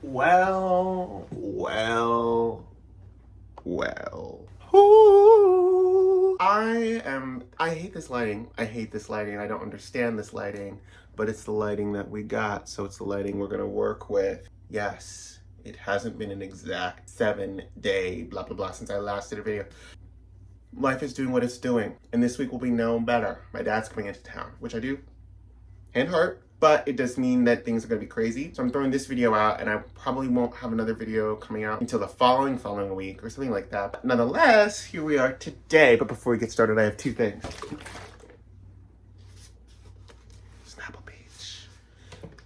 Well. Ooh. I hate this lighting. I hate this lighting. I don't understand this lighting, but it's the lighting that we got, so it's the lighting we're gonna work with. Yes, it hasn't been an exact 7-day blah blah blah since I last did a video. Life is doing what it's doing, and this week will be known better. My dad's coming into town, which I do hand heart, but it does mean that things are gonna be crazy. So I'm throwing this video out, and I probably won't have another video coming out until the following week or something like that. But nonetheless, here we are today. But before we get started, I have two things. Snapple Beach.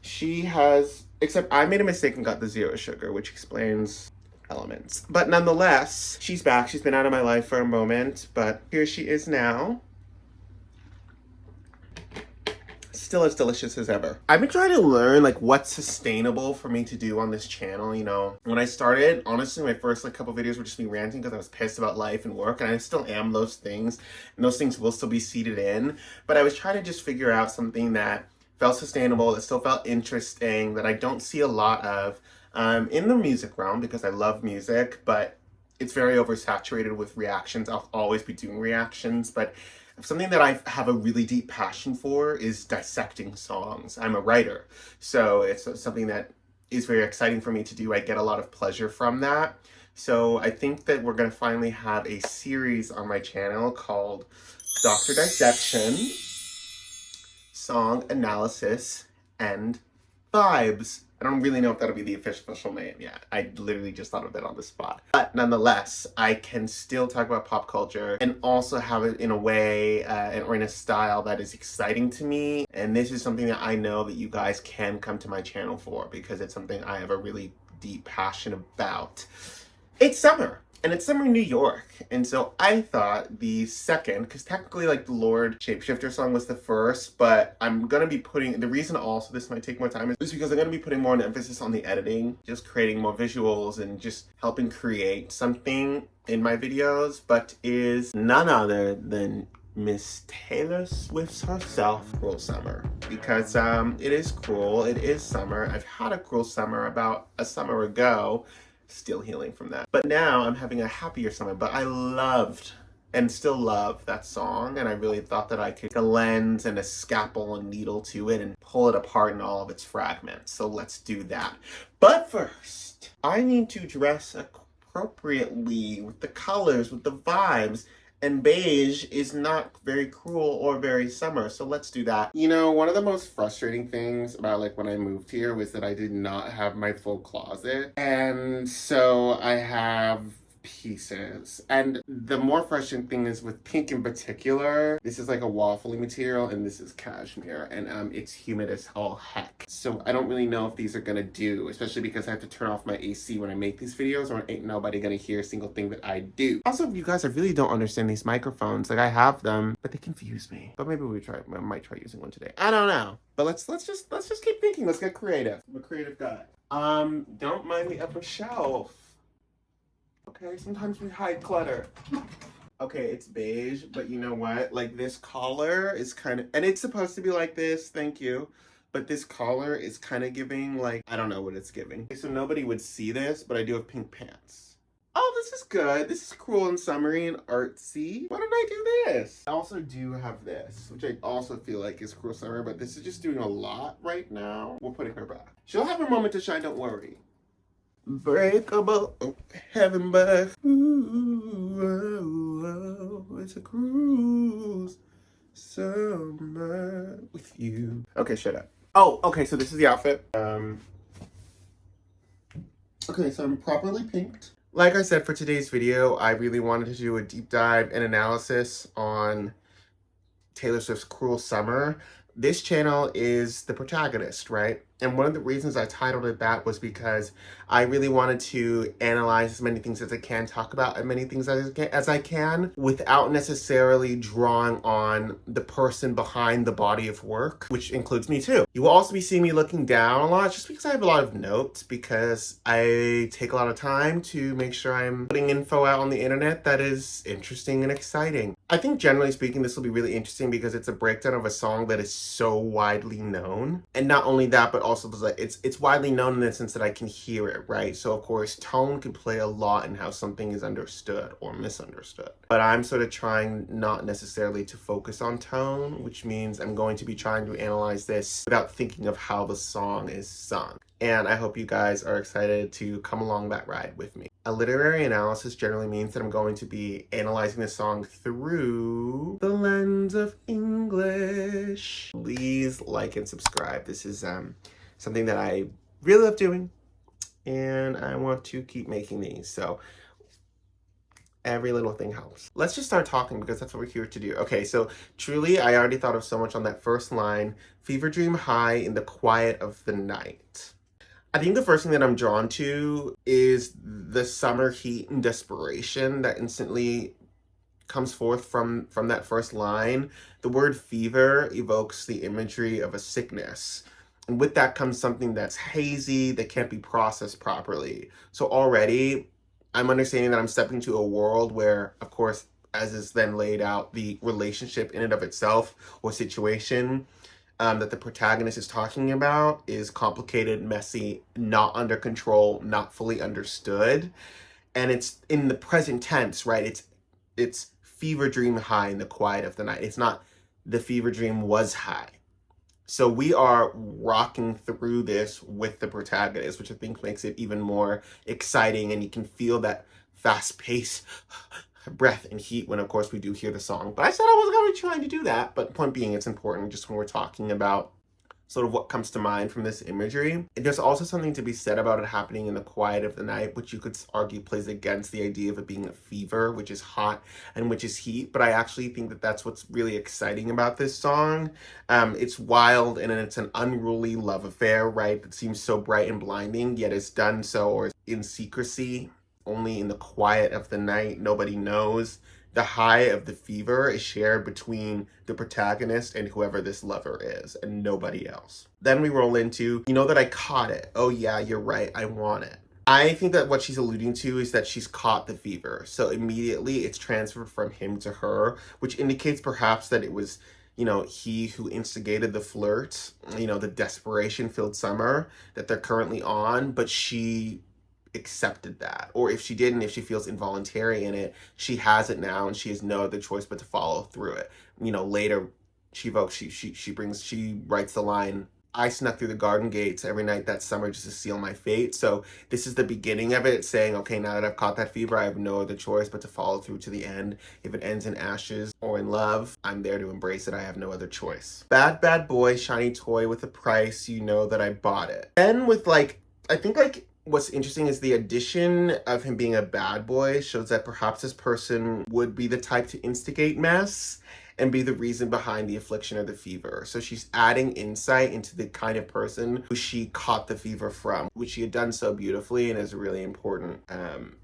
She has, except I made a mistake and got the 0 sugar, which explains elements. But nonetheless, she's back. She's been out of my life for a moment, but here she is now. Still as delicious as ever. I've been trying to learn like what's sustainable for me to do on this channel. You know, when I started, honestly, my first couple videos were just me ranting because I was pissed about life and work, and I still am those things, and those things will still be seeded in. But I was trying to just figure out something that felt sustainable, that still felt interesting, that I don't see a lot of in the music realm, because I love music, but it's very oversaturated with reactions. I'll always be doing reactions, but something that I have a really deep passion for is dissecting songs. I'm a writer, so it's something that is very exciting for me to do. I get a lot of pleasure from that. So I think that we're going to finally have a series on my channel called Dr. Dissection, Song Analysis, and Vibes. I don't really know if that'll be the official name yet. I literally just thought of it on the spot. But nonetheless, I can still talk about pop culture and also have it in a way or in a style that is exciting to me. And this is something that I know that you guys can come to my channel for, because it's something I have a really deep passion about. It's summer. And it's summer in New York. And so I thought the second, because technically like the Lorde Shapeshifter song was the first, but I'm going to be putting, the reason also this might take more time is because I'm going to be putting more an emphasis on the editing, just creating more visuals and just helping create something in my videos, but is none other than Miss Taylor Swift's herself, Cruel Summer. Because it is cruel, it is summer. I've had a cruel summer about a summer ago. Still healing from that. But now I'm having a happier summer. But I loved and still love that song, and I really thought that I could take a lens and a scalpel and needle to it and pull it apart in all of its fragments. So let's do that. But first, I need to dress appropriately with the colors, with the vibes. And beige is not very cruel or very summer, so let's do that. You know, one of the most frustrating things about when I moved here was that I did not have my full closet. And so I have pieces. And the more frustrating thing is with pink in particular, this is like a waffly material and this is cashmere, and it's humid as all heck. So I don't really know if these are gonna do, especially because I have to turn off my AC when I make these videos, or ain't nobody gonna hear a single thing that I do. Also, you guys, I really don't understand these microphones. Like, I have them, but they confuse me. But maybe I might try using one today. I don't know. But let's just keep thinking. Let's get creative. I'm a creative guy. Don't mind the upper shelf. Okay, sometimes we hide clutter. Okay, it's beige, but you know what? Like, this collar is kind of, and it's supposed to be like this, thank you. But this collar is kind of giving, like, I don't know what it's giving. Okay, so nobody would see this, but I do have pink pants. Oh, this is good. This is cool and summery and artsy. Why don't I do this? I also do have this, which I also feel like is cool summer, but this is just doing a lot right now. We're putting her back. She'll have her moment to shine, don't worry. Breakable, heaven, but it's a cruise summer with you. Okay, shut up. Oh, okay, so this is the outfit. Okay, so I'm properly pinked. Like I said, for today's video, I really wanted to do a deep dive and analysis on Taylor Swift's Cruel Summer. This channel is the protagonist, right? And one of the reasons I titled it that was because I really wanted to analyze as many things as I can, talk about as many things as I can, without necessarily drawing on the person behind the body of work, which includes me too. You will also be seeing me looking down a lot, just because I have a lot of notes, because I take a lot of time to make sure I'm putting info out on the internet that is interesting and exciting. I think generally speaking, this will be really interesting because it's a breakdown of a song that is so widely known. And not only that, but also like it's widely known in the sense that I can hear it, right? So of course tone can play a lot in how something is understood or misunderstood. But I'm sort of trying not necessarily to focus on tone, which means I'm going to be trying to analyze this without thinking of how the song is sung. And I hope you guys are excited to come along that ride with me. A literary analysis generally means that I'm going to be analyzing the song through the lens of English. Please like and subscribe. This is something that I really love doing, and I want to keep making these. So every little thing helps. Let's just start talking because that's what we're here to do. Okay, so truly, I already thought of so much on that first line. Fever dream high in the quiet of the night. I think the first thing that I'm drawn to is the summer heat and desperation that instantly comes forth from that first line. The word fever evokes the imagery of a sickness. And with that comes something that's hazy, that can't be processed properly. So already, I'm understanding that I'm stepping into a world where, of course, as is then laid out, the relationship in and of itself or situation that the protagonist is talking about is complicated, messy, not under control, not fully understood. And it's in the present tense, right? It's fever dream high in the quiet of the night. It's not the fever dream was high. So we are rocking through this with the protagonist, which I think makes it even more exciting, and you can feel that fast pace breath and heat when of course we do hear the song. But I said I wasn't going to be trying to do that, but point being, it's important just when we're talking about sort of what comes to mind from this imagery. There's also something to be said about it happening in the quiet of the night, which you could argue plays against the idea of it being a fever, which is hot and which is heat. But I actually think that that's what's really exciting about this song. It's wild and it's an unruly love affair, right? That seems so bright and blinding, yet it's done so or in secrecy, only in the quiet of the night. Nobody knows. The high of the fever is shared between the protagonist and whoever this lover is, and nobody else. Then we roll into, you know that I caught it. Oh yeah, you're right, I want it. I think that what she's alluding to is that she's caught the fever. So immediately it's transferred from him to her, which indicates perhaps that it was, he who instigated the flirt, the desperation-filled summer that they're currently on, but she accepted that. Or if she didn't, if she feels involuntary in it, she has it now and she has no other choice but to follow through it. Later she writes the line, I snuck through the garden gates every night that summer just to seal my fate. So this is the beginning of it, saying, okay, now that I've caught that fever, I have no other choice but to follow through to the end. If it ends in ashes or in love, I'm there to embrace it. I have no other choice. Bad, bad boy, shiny toy with a price, you know that I bought it. Then with what's interesting is the addition of him being a bad boy shows that perhaps this person would be the type to instigate mess and be the reason behind the affliction or the fever. So she's adding insight into the kind of person who she caught the fever from, which she had done so beautifully and is a really important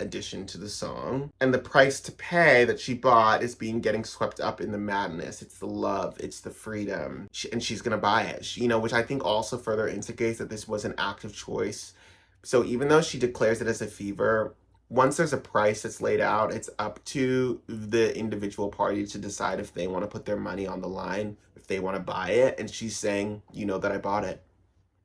addition to the song. And the price to pay that she bought is getting swept up in the madness. It's the love, it's the freedom, and she's gonna buy it. Which I think also further indicates that this was an active choice. So even though she declares it as a fever, once there's a price that's laid out, it's up to the individual party to decide if they want to put their money on the line, if they want to buy it. And she's saying, you know that I bought it.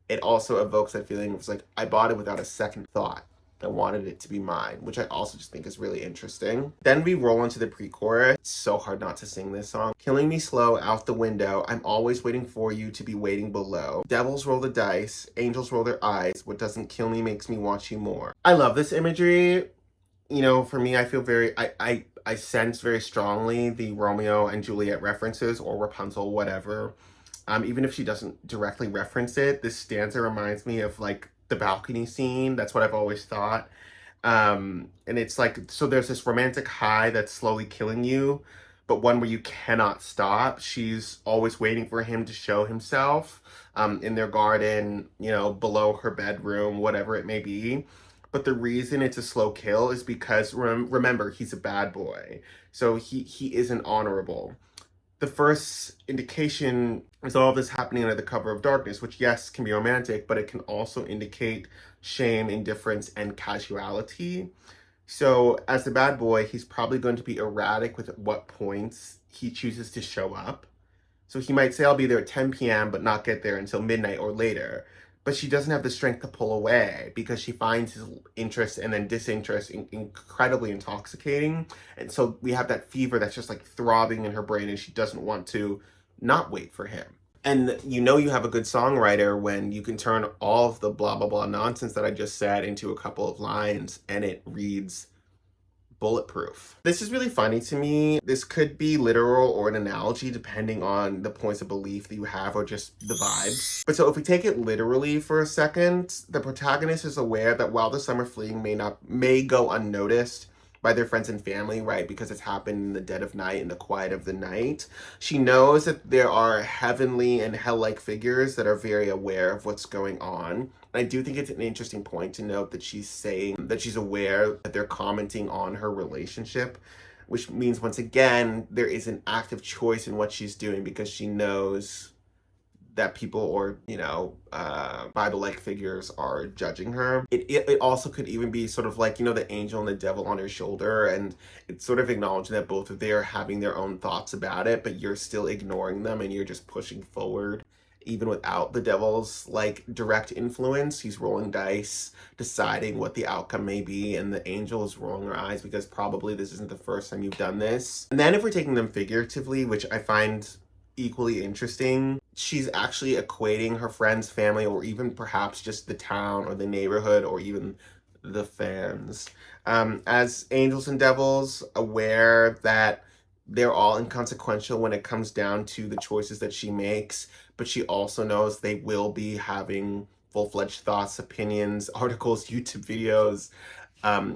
It also evokes that feeling of like, I bought it without a second thought. I wanted it to be mine, which I also just think is really interesting. Then we roll into the pre-chorus. It's so hard not to sing this song. Killing me slow, out the window. I'm always waiting for you to be waiting below. Devils roll the dice. Angels roll their eyes. What doesn't kill me makes me want you more. I love this imagery. For me, I feel I sense very strongly the Romeo and Juliet references, or Rapunzel, whatever. Even if she doesn't directly reference it, this stanza reminds me of the balcony scene. That's what I've always thought. And it's so there's this romantic high that's slowly killing you, but one where you cannot stop. She's always waiting for him to show himself in their garden, below her bedroom, whatever it may be. But the reason it's a slow kill is because, remember, he's a bad boy. So he isn't honorable. The first indication is all of this happening under the cover of darkness, which, yes, can be romantic, but it can also indicate shame, indifference, and casuality. So as the bad boy, he's probably going to be erratic with at what points he chooses to show up. So he might say, I'll be there at 10 p.m., but not get there until midnight or later. but she doesn't have the strength to pull away because she finds his interest and then disinterest incredibly intoxicating. And so we have that fever that's just like throbbing in her brain, and she doesn't want to not wait for him. And you know you have a good songwriter when you can turn all of the blah blah blah nonsense that I just said into a couple of lines and it reads bulletproof. This is really funny to me. This could be literal or an analogy depending on the points of belief that you have or just the vibes. But so if we take it literally for a second, the protagonist is aware that while the summer fleeing may go unnoticed by their friends and family, right? Because it's happened in the dead of night, in the quiet of the night. She knows that there are heavenly and hell-like figures that are very aware of what's going on. I do think it's an interesting point to note that she's saying that she's aware that they're commenting on her relationship, which means once again, there is an active choice in what she's doing because she knows that people or, Bible-like figures are judging her. It also could even be sort of like, the angel and the devil on her shoulder, and it's sort of acknowledging that both of them are having their own thoughts about it, but you're still ignoring them and you're just pushing forward. Even without the devil's like direct influence, he's rolling dice, deciding what the outcome may be, and the angel is rolling her eyes because probably this isn't the first time you've done this. And then if we're taking them figuratively, which I find equally interesting, she's actually equating her friends, family, or even perhaps just the town or the neighborhood or even the fans as angels and devils, aware that they're all inconsequential when it comes down to the choices that she makes, but she also knows they will be having full-fledged thoughts, opinions, articles, YouTube videos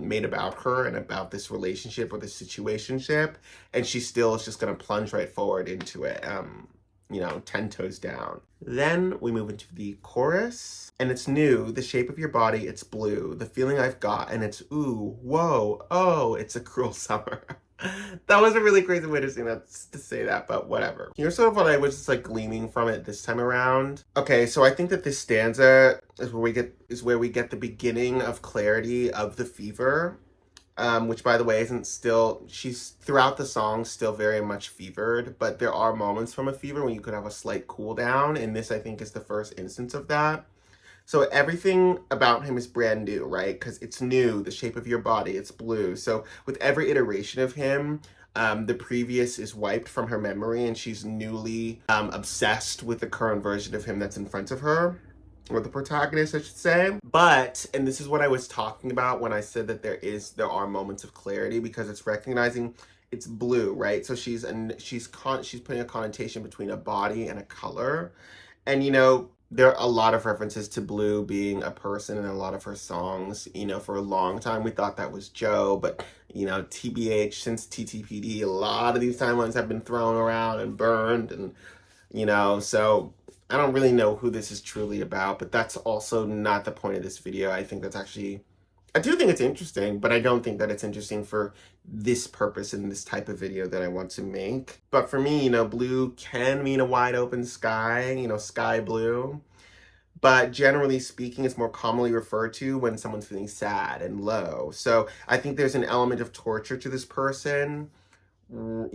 made about her and about this relationship or this situationship, and she still is just going to plunge right forward into it, 10 toes down. Then we move into the chorus, and it's new, the shape of your body, it's blue, the feeling I've got, and it's ooh, whoa, oh, it's a cruel summer. That was a really crazy way to say that, but whatever. Here's sort of what I was just like gleaming from it this time around. Okay, so I think that this stanza is where we get the beginning of clarity of the fever, which by the way she's throughout the song still very much fevered, but there are moments from a fever when you could have a slight cool down, and this I think is the first instance of that. So everything about him is brand new, right? Because it's new, the shape of your body, it's blue. So with every iteration of him, the previous is wiped from her memory and she's newly obsessed with the current version of him that's in front of her. Or the protagonist, I should say. But, and this is what I was talking about when I said that there are moments of clarity, because it's recognizing it's blue, right? So she's putting a connotation between a body and a color. And there are a lot of references to blue being a person in a lot of her songs. For a long time we thought that was Joe, but TBH, since TTPD, a lot of these timelines have been thrown around and burned, and so I don't really know who this is truly about, but that's also not the point of this video. I do think it's interesting, but I don't think that it's interesting for this purpose in this type of video that I want to make. But for me, blue can mean a wide open sky, sky blue. But generally speaking, it's more commonly referred to when someone's feeling sad and low. So I think there's an element of torture to this person. When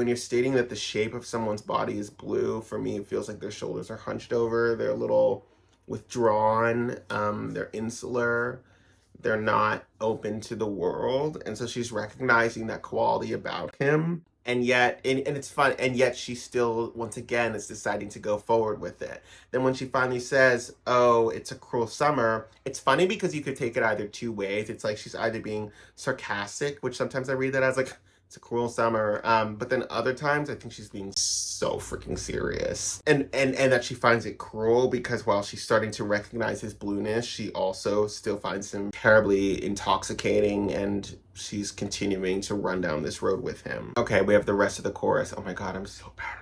you're stating that the shape of someone's body is blue, for me it feels like their shoulders are hunched over, they're a little withdrawn, they're insular, they're not open to the world. And so she's recognizing that quality about him, and yet it's fun, and yet she still once again is deciding to go forward with it. Then when she finally says, oh, it's a cruel summer, it's funny because you could take it either two ways. It's like she's either being sarcastic, which sometimes I read that as like, it's a cruel summer, but then other times I think she's being so freaking serious, and that she finds it cruel because while she's starting to recognize his blueness, she also still finds him terribly intoxicating, and she's continuing to run down this road with him. Okay, we have the rest of the chorus. Oh my god, I'm so bad.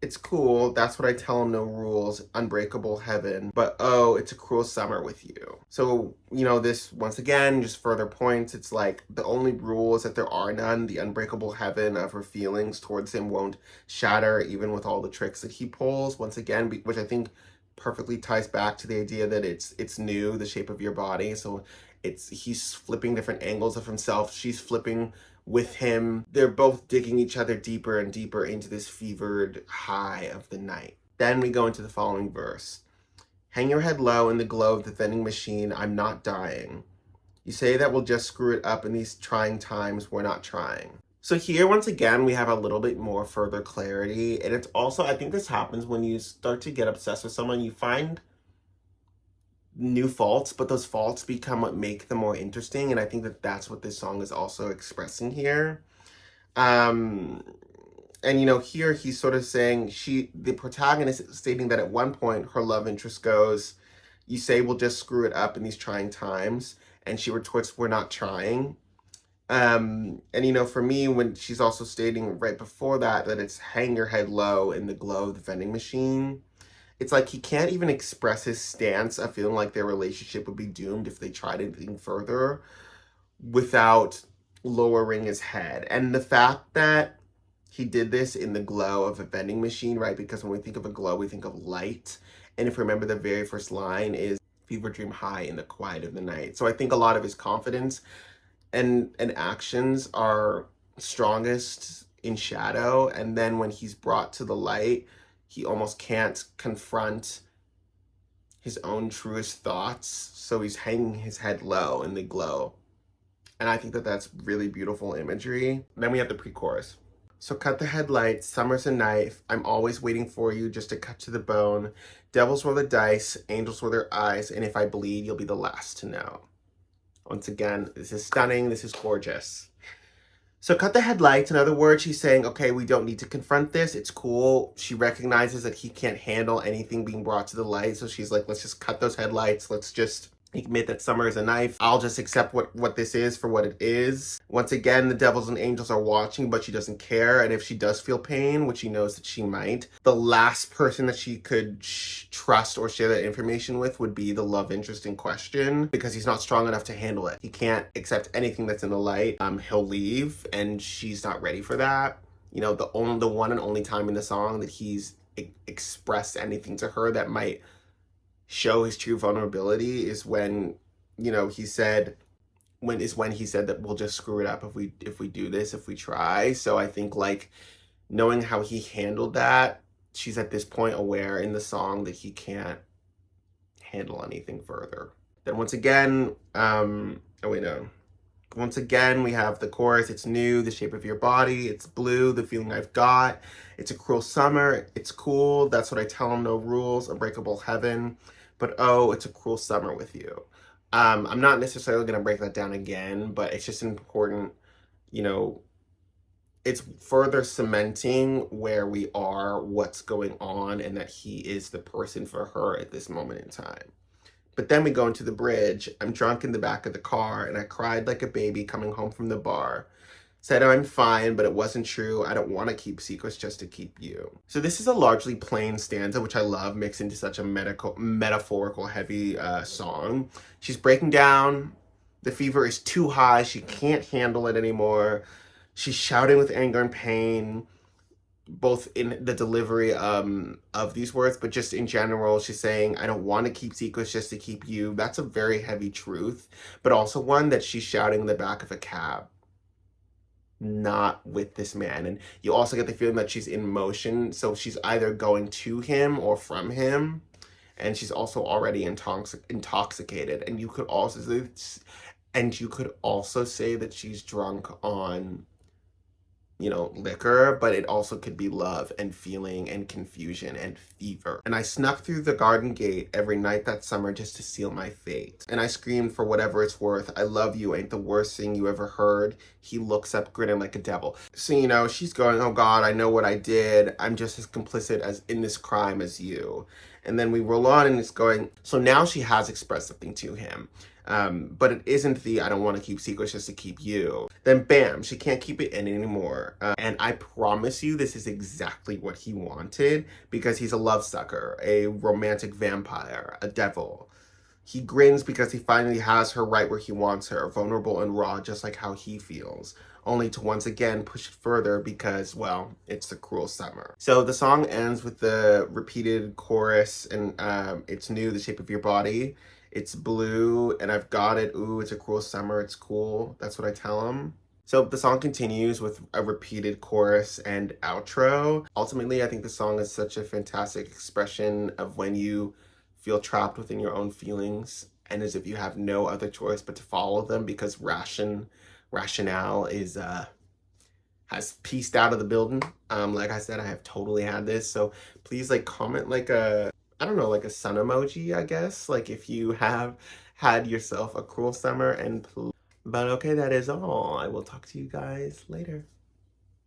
It's cool, that's what I tell him, no rules, unbreakable heaven, but oh, it's a cruel summer with you. So, this, once again, just further points, it's like, the only rule is that there are none. The unbreakable heaven of her feelings towards him won't shatter, even with all the tricks that he pulls, once again, which I think perfectly ties back to the idea that it's new, the shape of your body. So he's flipping different angles of himself, she's flipping with him. They're both digging each other deeper and deeper into this fevered high of the night. Then we go into the following verse. Hang your head low in the glow of the vending machine. I'm not dying. You say that we'll just screw it up in these trying times. We're not trying. So here, once again, we have a little bit more further clarity. And it's also, I think this happens when you start to get obsessed with someone, you find new faults, but those faults become what make them more interesting. And I think that that's what this song is also expressing here. Um, and here he's sort of saying the protagonist is stating that at one point her love interest goes, you say we'll just screw it up in these trying times. And she retorts, we're not trying. And for me, when she's also stating right before that it's hang your head low in the glow of the vending machine, it's like he can't even express his stance of feeling like their relationship would be doomed if they tried anything further without lowering his head. And the fact that he did this in the glow of a vending machine, right? Because when we think of a glow, we think of light. And if you remember, the very first line is fever dream high in the quiet of the night. So I think a lot of his confidence and actions are strongest in shadow, and then when he's brought to the light, he almost can't confront his own truest thoughts, so he's hanging his head low in the glow. And I think that that's really beautiful imagery. Then we have the pre-chorus. So cut the headlights, summer's a knife, I'm always waiting for you just to cut to the bone. Devils roll the dice, angels roll their eyes, and if I bleed, you'll be the last to know. Once again, this is stunning, this is gorgeous. So cut the headlights. In other words, she's saying, okay, we don't need to confront this. It's cool. She recognizes that he can't handle anything being brought to the light. So she's like, let's just cut those headlights. Let's just admit that summer is a knife. I'll just accept what this is for what it is. Once again, the devils and angels are watching, but she doesn't care. And if she does feel pain, which she knows that she might, the last person that she could trust or share that information with would be the love interest in question, because he's not strong enough to handle it. He can't accept anything that's in the light. He'll leave, and she's not ready for that. The one and only time in the song that he's expressed anything to her that might show his true vulnerability is when he said that we'll just screw it up if we do this, if we try. So I think, like, knowing how he handled that, she's at this point aware in the song that he can't handle anything further. Then once again, once again, we have the chorus. It's new, the shape of your body. It's blue, the feeling I've got. It's a cruel summer. It's cool. That's what I tell him. No rules, unbreakable heaven. But oh, it's a cruel summer with you. I'm not necessarily going to break that down again, but it's just important, it's further cementing where we are, what's going on, and that he is the person for her at this moment in time. But then we go into the bridge. I'm drunk in the back of the car, and I cried like a baby coming home from the bar. Said I'm fine, but it wasn't true. I don't want to keep secrets just to keep you. So this is a largely plain stanza, which I love, mixed into such a metaphorical heavy song. She's breaking down. The fever is too high. She can't handle it anymore. She's shouting with anger and pain, both in the delivery of these words, but just in general. She's saying, I don't want to keep secrets just to keep you. That's a very heavy truth, but also one that she's shouting in the back of a cab, not with this man. And you also get the feeling that she's in motion, so she's either going to him or from him, and she's also already intoxicated. And you could also say that she's drunk on liquor, but it also could be love and feeling and confusion and fever. And I snuck through the garden gate every night that summer just to seal my fate. And I screamed for whatever it's worth, I love you ain't the worst thing you ever heard. He looks up grinning like a devil. So, she's going, oh God, I know what I did. I'm just as complicit as in this crime as you. And then we roll on and it's going, so now she has expressed something to him. But it isn't the I don't want to keep secrets just to keep you. Then bam, she can't keep it in anymore. And I promise you this is exactly what he wanted, because he's a love sucker, a romantic vampire, a devil. He grins because he finally has her right where he wants her, vulnerable and raw, just like how he feels, only to once again push it further because, well, it's the cruel summer. So the song ends with the repeated chorus, and it's new, the shape of your body. It's blue, and I've got it. Ooh, it's a cruel summer. It's cool. That's what I tell him. So the song continues with a repeated chorus and outro. Ultimately, I think the song is such a fantastic expression of when you feel trapped within your own feelings and as if you have no other choice but to follow them because rationale is has pieced out of the building. Like I said, I have totally had this. So please like comment like a, I don't know, like a sun emoji, I guess. Like if you have had yourself a cruel summer but okay, that is all. I will talk to you guys later.